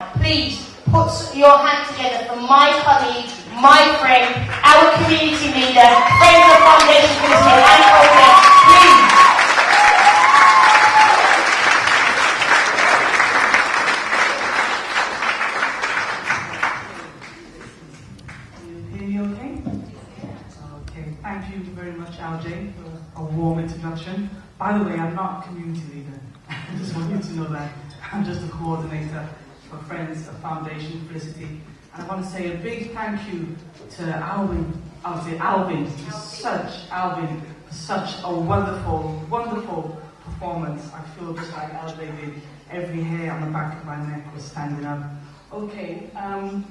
Please put your hand together for my colleague, my friend, our community leader, friends of Fondation Felicite, Ankhobia. Please. Can you hear me okay? Okay, thank you very much, Audrey, for a warm introduction. By the way, I'm not a community leader. I just want you to know that. I'm just a coordinator for Friends of Fondation Felicite. And I want to say a big thank you to Alvin. I would say Alvin for such a wonderful, wonderful performance. I feel just like Audrey did. Every hair on the back of my neck was standing up. Okay, can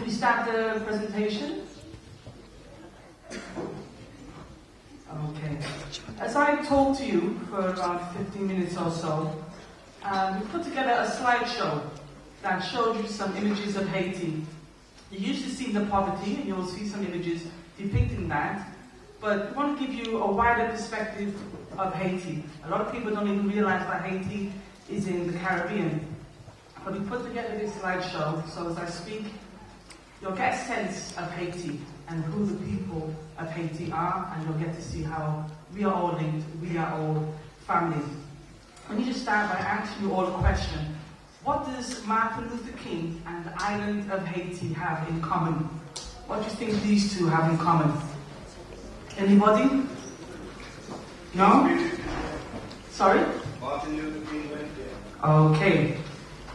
we start the presentation? Okay. As I talked to you for around 15 minutes or so, we put together a slideshow that showed you some images of Haiti. You used to see the poverty, and you'll see some images depicting that, but we want to give you a wider perspective of Haiti. A lot of people don't even realize that Haiti is in the Caribbean. But we put together this slideshow, so as I speak, you'll get a sense of Haiti and who the people of Haiti are, and you'll get to see how we are all linked, we are all family. Let me just start by asking you all a question. What does Martin Luther King and the island of Haiti have in common? What do you think these two have in common? Anybody? No? Sorry? Martin Luther King went there. Okay.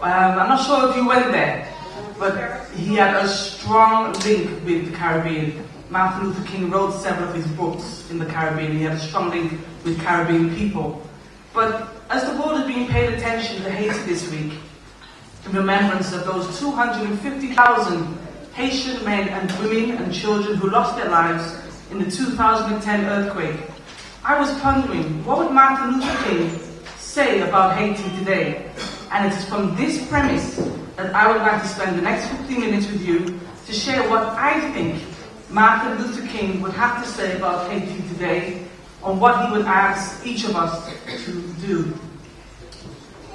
I'm not sure if you went there, but he had a strong link with the Caribbean. Martin Luther King wrote several of his books in the Caribbean. He had a strong link with Caribbean people. But as the world is being paid attention to Haiti this week, in remembrance of those 250,000 Haitian men and women and children who lost their lives in the 2010 earthquake, I was pondering, what would Martin Luther King say about Haiti today? And it is from this premise that I would like to spend the next 15 minutes with you to share what I think Martin Luther King would have to say about Haiti today, on what he would ask each of us to do.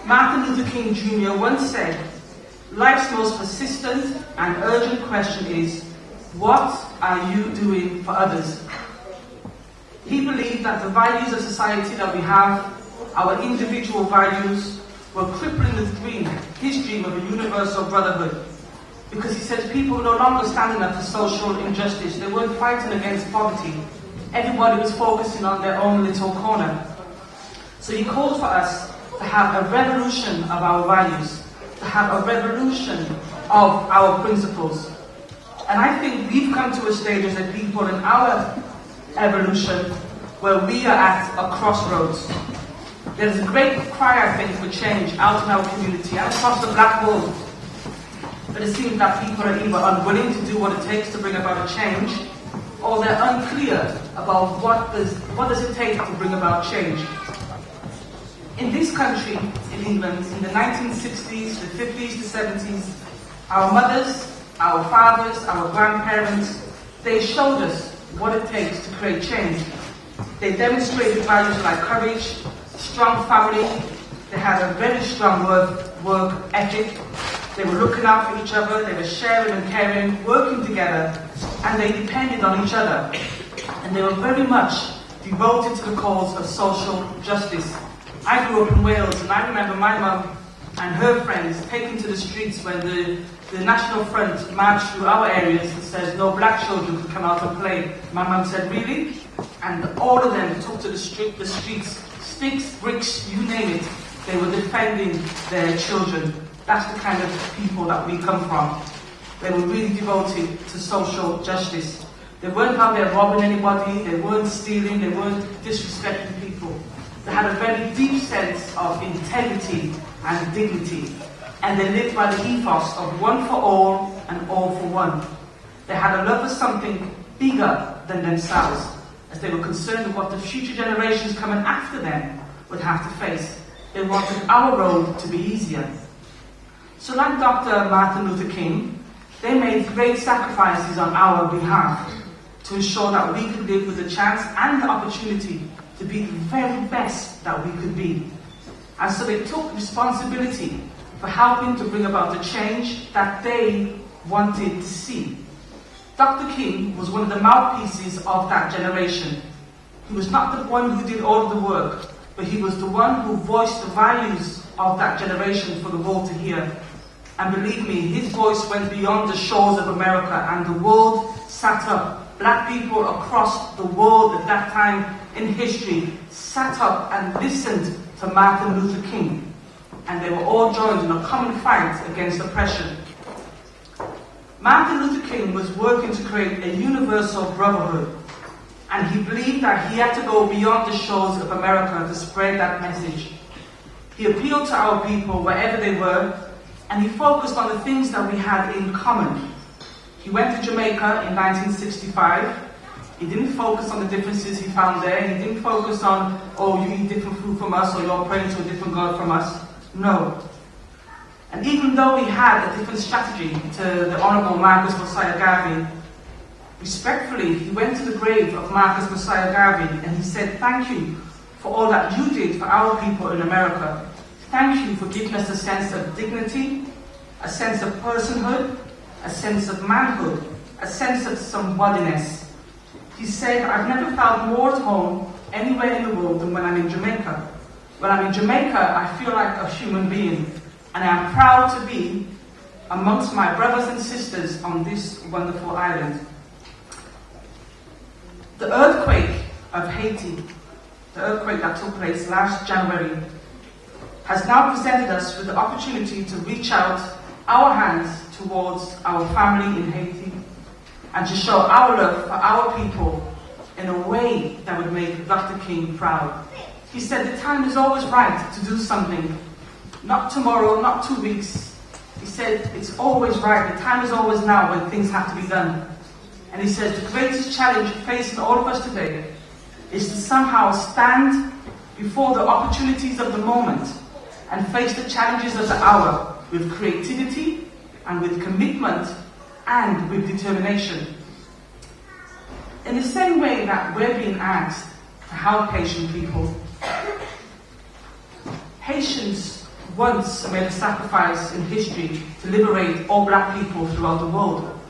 Martin Luther King Jr. once said, "Life's most persistent and urgent question is, what are you doing for others?" He believed that the values of society that we have, our individual values, were crippling his dream of a universal brotherhood. Because he says people were no longer standing up for social injustice. They weren't fighting against poverty. Everybody was focusing on their own little corner. So he called for us to have a revolution of our values, to have a revolution of our principles. And I think we've come to a stage as a people in our evolution where we are at a crossroads. There's a great cry, I think, for change out in our community and across the black world. But it seems that people are either unwilling to do what it takes to bring about a change, or they're unclear about what does it take to bring about change. In this country, in England, in the 1960s, the 50s, the 70s, our mothers, our fathers, our grandparents, they showed us what it takes to create change. They demonstrated values like courage, strong family, they had a very strong work ethic, they were looking out for each other, they were sharing and caring, working together, and they depended on each other. And they were very much devoted to the cause of social justice. I grew up in Wales, and I remember my mum and her friends taking to the streets when the National Front marched through our areas and says no black children could come out and play. My mum said, "Really?" And all of them took to the streets, sticks, bricks, you name it. They were defending their children. That's the kind of people that we come from. They were really devoted to social justice. They weren't out there robbing anybody, they weren't stealing, they weren't disrespecting people. They had a very deep sense of integrity and dignity. And they lived by the ethos of one for all and all for one. They had a love for something bigger than themselves, as they were concerned with what the future generations coming after them would have to face. They wanted our road to be easier. So like Dr. Martin Luther King, they made great sacrifices on our behalf to ensure that we could live with the chance and the opportunity to be the very best that we could be. And so they took responsibility for helping to bring about the change that they wanted to see. Dr. King was one of the mouthpieces of that generation. He was not the one who did all of the work, but he was the one who voiced the values of that generation for the world to hear. And believe me, his voice went beyond the shores of America, and the world sat up. Black people across the world at that time in history sat up and listened to Martin Luther King. And they were all joined in a common fight against oppression. Martin Luther King was working to create a universal brotherhood, and he believed that he had to go beyond the shores of America to spread that message. He appealed to our people wherever they were, and he focused on the things that we had in common. He went to Jamaica in 1965. He didn't focus on the differences he found there. He didn't focus on, oh, you eat different food from us, or you're praying to a different God from us. No. And even though we had a different strategy to the Honorable Marcus Mosiah Garvey, respectfully, he went to the grave of Marcus Mosiah Garvey and he said, thank you for all that you did for our people in America. Thank you for giving us a sense of dignity, a sense of personhood, a sense of manhood, a sense of somebodyness. He said, I've never felt more at home anywhere in the world than when I'm in Jamaica. When I'm in Jamaica, I feel like a human being. And I am proud to be amongst my brothers and sisters on this wonderful island. The earthquake of Haiti, the earthquake that took place last January, has now presented us with the opportunity to reach out our hands towards our family in Haiti and to show our love for our people in a way that would make Dr. King proud. He said the time is always right to do something. Not tomorrow, not 2 weeks. He said, it's always right, the time is always now when things have to be done. And he said, the greatest challenge facing all of us today is to somehow stand before the opportunities of the moment and face the challenges of the hour with creativity and with commitment and with determination. In the same way that we're being asked to help Haitian people, Haitians once made a sacrifice in history to liberate all black people throughout the world.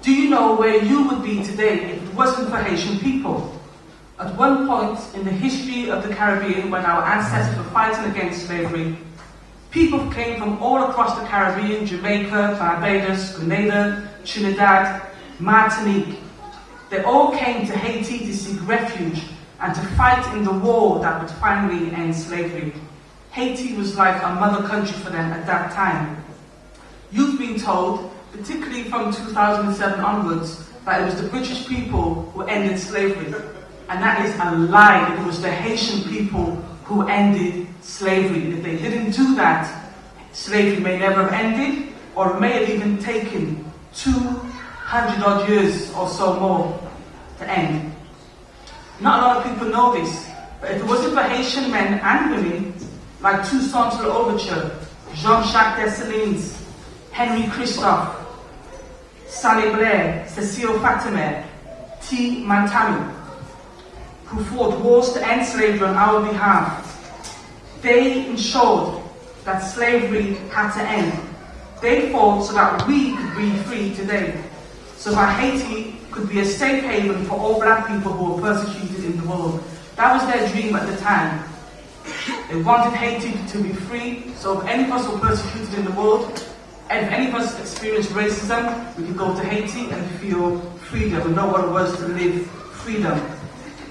Do you know where you would be today if it wasn't for Haitian people? At one point in the history of the Caribbean, when our ancestors were fighting against slavery, people came from all across the Caribbean, Jamaica, Barbados, Grenada, Trinidad, Martinique. They all came to Haiti to seek refuge and to fight in the war that would finally end slavery. Haiti was like a mother country for them at that time. You've been told, particularly from 2007 onwards, that it was the British people who ended slavery. And that is a lie. It was the Haitian people who ended slavery. If they didn't do that, slavery may never have ended, or may have even taken 200 odd years or so more to end. Not a lot of people know this, but if it wasn't for Haitian men and women, like Toussaint L'Ouverture, Jean-Jacques Dessalines, Henry Christophe, Saleh Blair, Cecile Fatimer, T. Mantami, who fought wars to end slavery on our behalf, they ensured that slavery had to end. They fought so that we could be free today, so that Haiti could be a safe haven for all black people who were persecuted in the world. That was their dream at the time. They wanted Haiti to be free, so if any of us were persecuted in the world, and if any of us experienced racism, we could go to Haiti and feel freedom and know what it was to live freedom.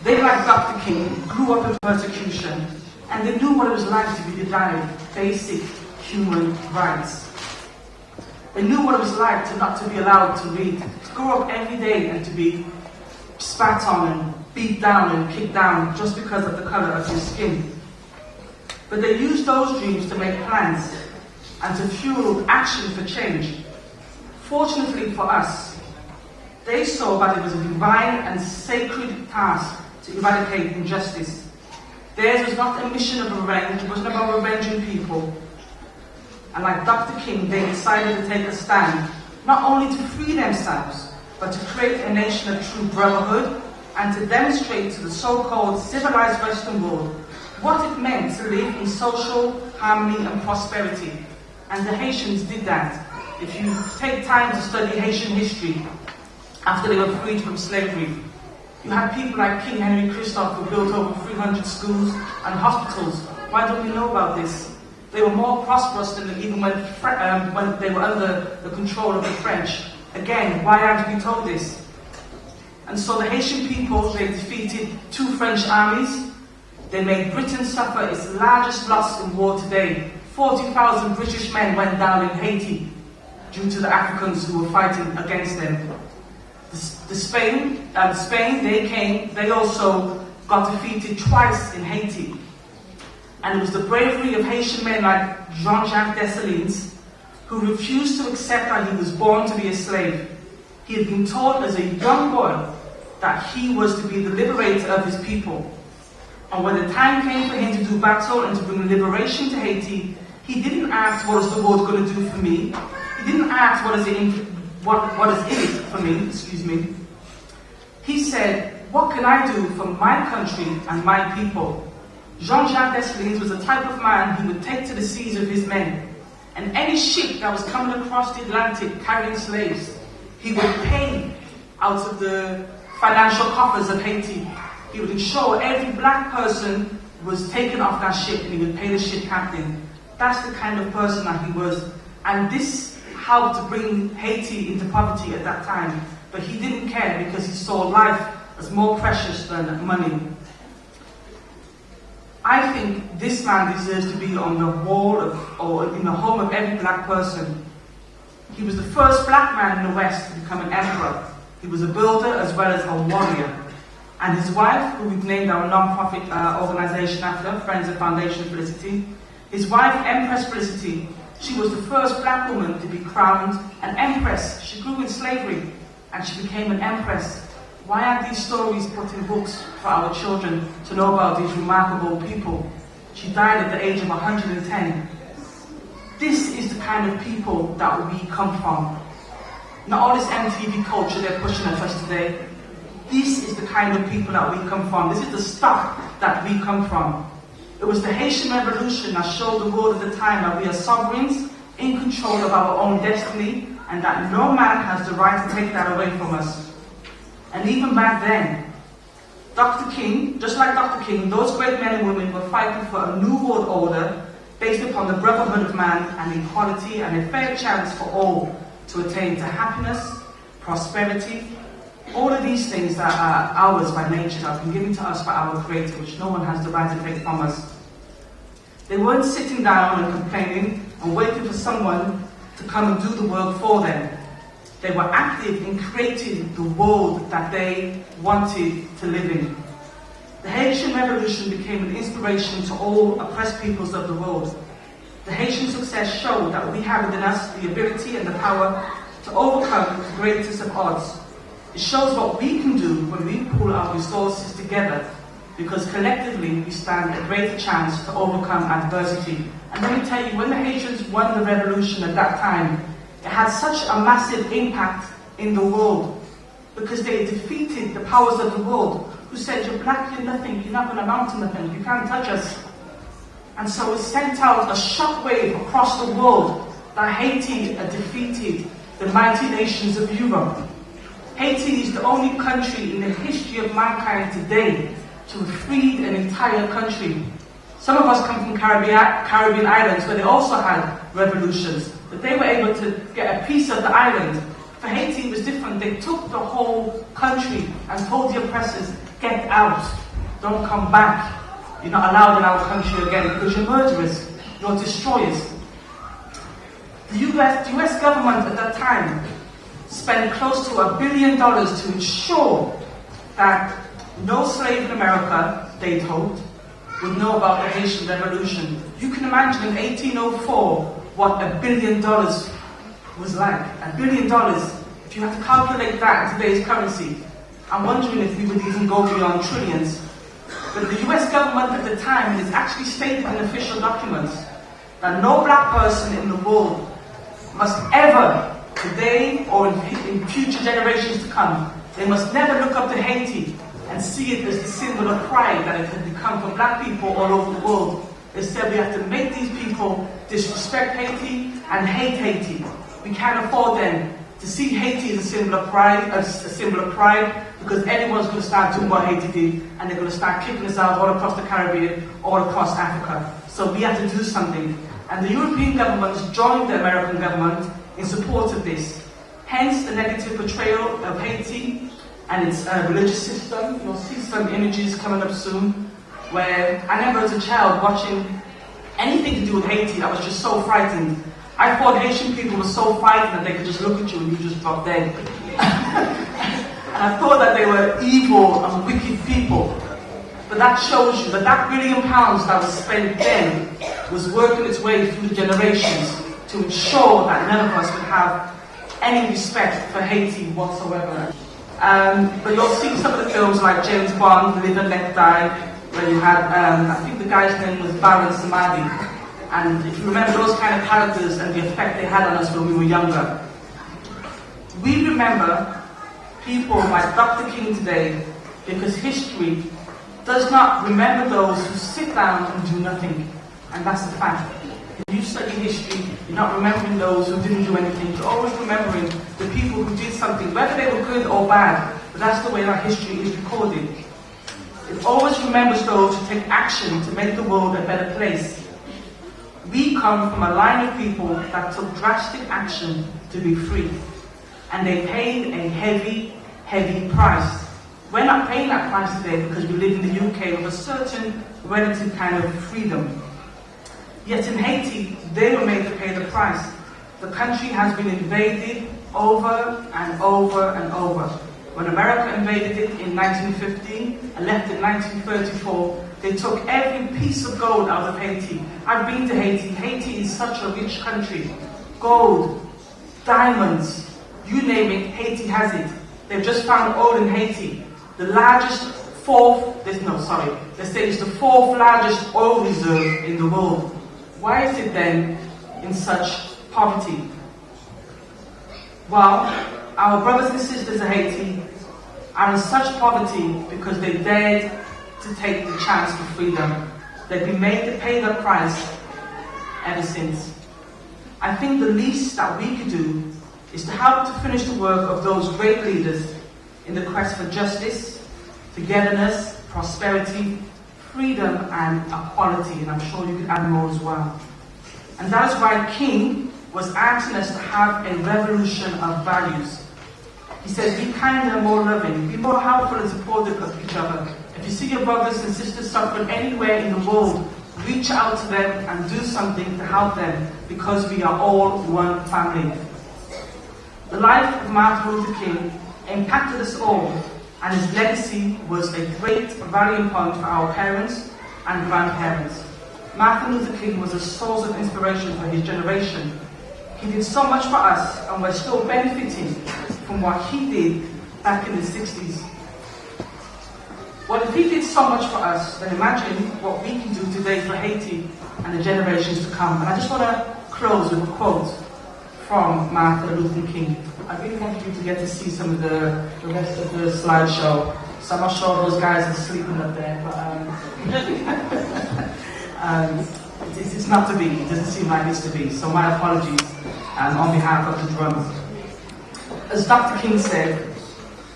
They, like Dr. King, grew up in persecution, and they knew what it was like to be denied basic human rights. They knew what it was like to not to be allowed to read, to grow up every day and to be spat on and beat down and kicked down just because of the color of your skin. But they used those dreams to make plans and to fuel action for change. Fortunately for us, they saw that it was a divine and sacred task to eradicate injustice. Theirs was not a mission of revenge, it wasn't about revenging people. And like Dr. King, they decided to take a stand, not only to free themselves, but to create a nation of true brotherhood and to demonstrate to the so-called civilized Western world what it meant to live in social harmony and prosperity. And the Haitians did that. If you take time to study Haitian history, after they were freed from slavery, you had people like King Henry Christophe who built over 300 schools and hospitals. Why don't we know about this? They were more prosperous than even when they were under the control of the French. Again, why aren't we told this? And so the Haitian people, they defeated 2 French armies. They made Britain suffer its largest loss in war today. 40,000 British men went down in Haiti due to the Africans who were fighting against them. Spain, they also got defeated twice in Haiti. And it was the bravery of Haitian men like Jean-Jacques Dessalines who refused to accept that he was born to be a slave. He had been taught as a young boy that he was to be the liberator of his people. And when the time came for him to do battle and to bring liberation to Haiti, he didn't ask, what is the world going to do for me? He didn't ask, what is in it for me, excuse me. He said, what can I do for my country and my people? Jean-Jacques Dessalines was the type of man he would take to the seas with his men. And any ship that was coming across the Atlantic carrying slaves, he would pay out of the financial coffers of Haiti. He would ensure every black person was taken off that ship and he would pay the ship captain. That's the kind of person that he was. And this helped to bring Haiti into poverty at that time. But he didn't care because he saw life as more precious than money. I think this man deserves to be on the wall or in the home of every black person. He was the first black man in the West to become an emperor. He was a builder as well as a warrior. And his wife, who we've named our non-profit organization after, Friends of Fondation Felicite, his wife, Empress Felicite, she was the first black woman to be crowned an empress. She grew in slavery and she became an empress. Why aren't these stories put in books for our children to know about these remarkable people? She died at the age of 110. This is the kind of people that we come from. Not all this MTV culture they're pushing at us today. This is the kind of people that we come from. This is the stuff that we come from. It was the Haitian Revolution that showed the world at the time that we are sovereigns, in control of our own destiny, and that no man has the right to take that away from us. And even back then, Dr. King, just like Dr. King, those great men and women were fighting for a new world order based upon the brotherhood of man and equality and a fair chance for all to attain to happiness, prosperity, all of these things that are ours by nature, that have been given to us by our Creator, which no one has the right to take from us. They weren't sitting down and complaining and waiting for someone to come and do the work for them. They were active in creating the world that they wanted to live in. The Haitian Revolution became an inspiration to all oppressed peoples of the world. The Haitian success showed that we have within us the ability and the power to overcome the greatest of odds. It shows what we can do when we pool our resources together, because collectively we stand a greater chance to overcome adversity. And let me tell you, when the Haitians won the revolution at that time, it had such a massive impact in the world, because they defeated the powers of the world who said, you're black, you're nothing, you're not going to amount to nothing, you can't touch us. And so it sent out a shockwave across the world that Haiti had defeated the mighty nations of Europe. Haiti is the only country in the history of mankind today to have freed an entire country. Some of us come from Caribbean islands where they also had revolutions, but they were able to get a piece of the island. For Haiti, it was different. They took the whole country and told the oppressors, get out, don't come back. You're not allowed in our country again because you're murderers, you're destroyers. The US government at that time spent close to $1 billion to ensure that no slave in America, they hoped, would know about the Haitian Revolution. You can imagine in 1804 what $1 billion was like. $1 billion, if you have to calculate that in today's currency, I'm wondering if we would even go beyond trillions. But the US government at the time has actually stated in official documents that no black person in the world must ever, today or in future generations to come, they must never look up to Haiti and see it as the symbol of pride that it had become for black people all over the world. They said we have to make these people disrespect Haiti and hate Haiti. We can't afford them to see Haiti as a symbol of pride, because everyone's going to start doing what Haiti did, and they're going to start kicking us out all across the Caribbean, all across Africa. So we have to do something. And the European governments joined the American government in support of this. Hence the negative portrayal of Haiti and its religious system. You'll see some images coming up soon, where I remember as a child watching anything to do with Haiti, I was just so frightened. I thought Haitian people were so frightened that they could just look at you and you just drop dead. And I thought that they were evil and wicked people. But that shows you that that £1 billion that was spent then was working its way through the generations to ensure that none of us would have any respect for Haiti whatsoever. But you'll see some of the films like James Bond, Live and Let Die, where you had, I think the guy's name was Baron Samadi. And if you remember those kind of characters and the effect they had on us when we were younger. We remember people like Dr. King today because history does not remember those who sit down and do nothing. And that's the fact. If you study history, you're not remembering those who didn't do anything. You're always remembering the people who did something, whether they were good or bad. But that's the way our history is recorded. It always remembers those who take action to make the world a better place. We come from a line of people that took drastic action to be free. And they paid a heavy, heavy price. We're not paying that price today because we live in the UK with a certain relative kind of freedom. Yet in Haiti, they were made to pay the price. The country has been invaded over and over and over. When America invaded it in 1915 and left in 1934, they took every piece of gold out of Haiti. I've been to Haiti. Haiti is such a rich country. Gold, diamonds, you name it, Haiti has it. They've just found oil in Haiti. The largest they say it's the fourth largest oil reserve in the world. Why is it then in such poverty? Well, our brothers and sisters of Haiti are in such poverty because they dared to take the chance for freedom. They've been made to pay the price ever since. I think the least that we could do is to help to finish the work of those great leaders in the quest for justice, togetherness, prosperity, freedom and equality, and I'm sure you could add more as well. And that is why King was asking us to have a revolution of values. He says, be kinder and more loving, be more helpful and supportive of each other. If you see your brothers and sisters suffering anywhere in the world, reach out to them and do something to help them, because we are all one family. The life of Martin Luther King impacted us all, and his legacy was a great rallying point for our parents and grandparents. Martin Luther King was a source of inspiration for his generation. He did so much for us, and we're still benefiting from what he did back in the 60s. Well, if he did so much for us, then imagine what we can do today for Haiti and the generations to come. And I just want to close with a quote from Martin Luther King. I really want you to get to see some of the rest of the slideshow. So I'm not sure those guys are sleeping up there, but it's not to be. It doesn't seem like it's to be. So my apologies on behalf of the drums. As Dr. King said,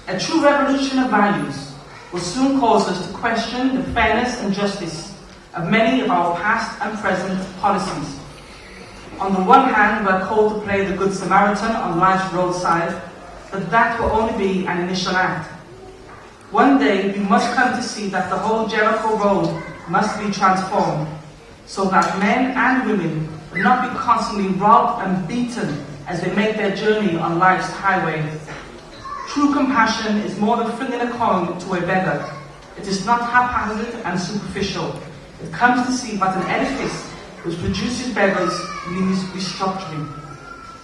a true revolution of values will soon cause us to question the fairness and justice of many of our past and present policies. On the one hand, we're called to play the Good Samaritan on life's roadside, but that will only be an initial act. One day, we must come to see that the whole Jericho Road must be transformed, so that men and women will not be constantly robbed and beaten as they make their journey on life's highway. True compassion is more than flinging a coin to a beggar. It is not haphazard and superficial. It comes to see that an edifice which produces beggars needs restructuring.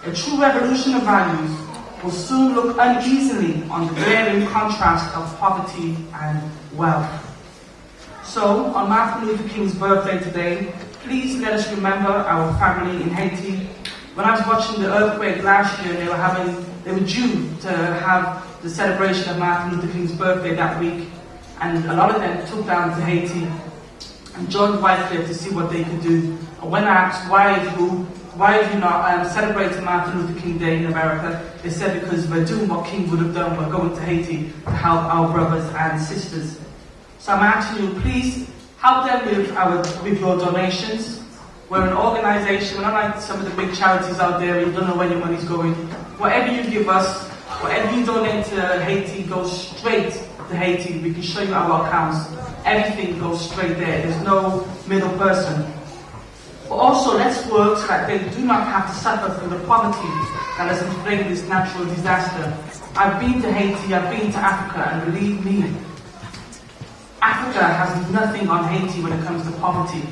A true revolution of values will soon look uneasily on the glaring contrast of poverty and wealth. So, on Martin Luther King's birthday today, please let us remember our family in Haiti. When I was watching the earthquake last year, they were due to have the celebration of Martin Luther King's birthday that week, and a lot of them took down to Haiti. and joined Wycliffe to see what they could do. And when I asked why have you not celebrating Martin Luther King Day in America, they said because we're doing what King would have done, we're going to Haiti to help our brothers and sisters. So I'm asking you, please help them with your donations. We're an organisation, we're not like some of the big charities out there, you don't know where your money's going. Whatever you give us, whatever you donate to Haiti goes straight to Haiti. We can show you our accounts. Everything goes straight there. There's no middle person. But also, let's work so that they do not have to suffer through the poverty that has inflicted this natural disaster. I've been to Haiti, I've been to Africa, and believe me, Africa has nothing on Haiti when it comes to poverty.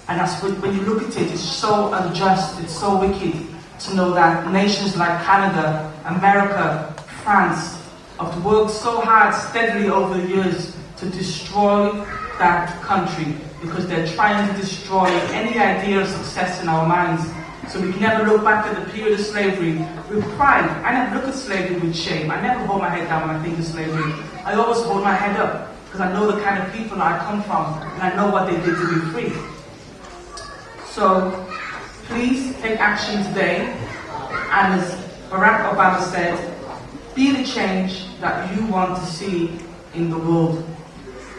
And that's when you look at it, it's so unjust, it's so wicked to know that nations like Canada, America, France have worked so hard steadily over the years to destroy that country because they're trying to destroy any idea of success in our minds. So we can never look back at the period of slavery with pride. I never look at slavery with shame. I never hold my head down when I think of slavery. I always hold my head up because I know the kind of people I come from and I know what they did to be free. So please take action today, and as Barack Obama said, be the change that you want to see in the world.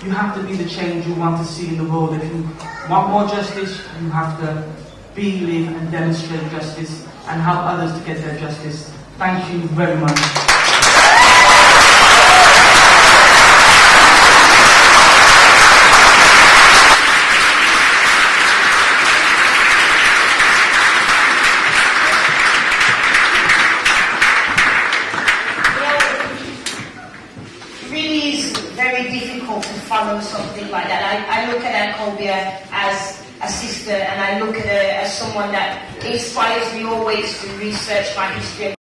You have to be the change you want to see in the world. If you want more justice, you have to be, live and demonstrate justice and help others to get their justice. Thank you very much. Follow something like that. I look at Ankhobia as a sister, and I look at her as someone that inspires me always to research my history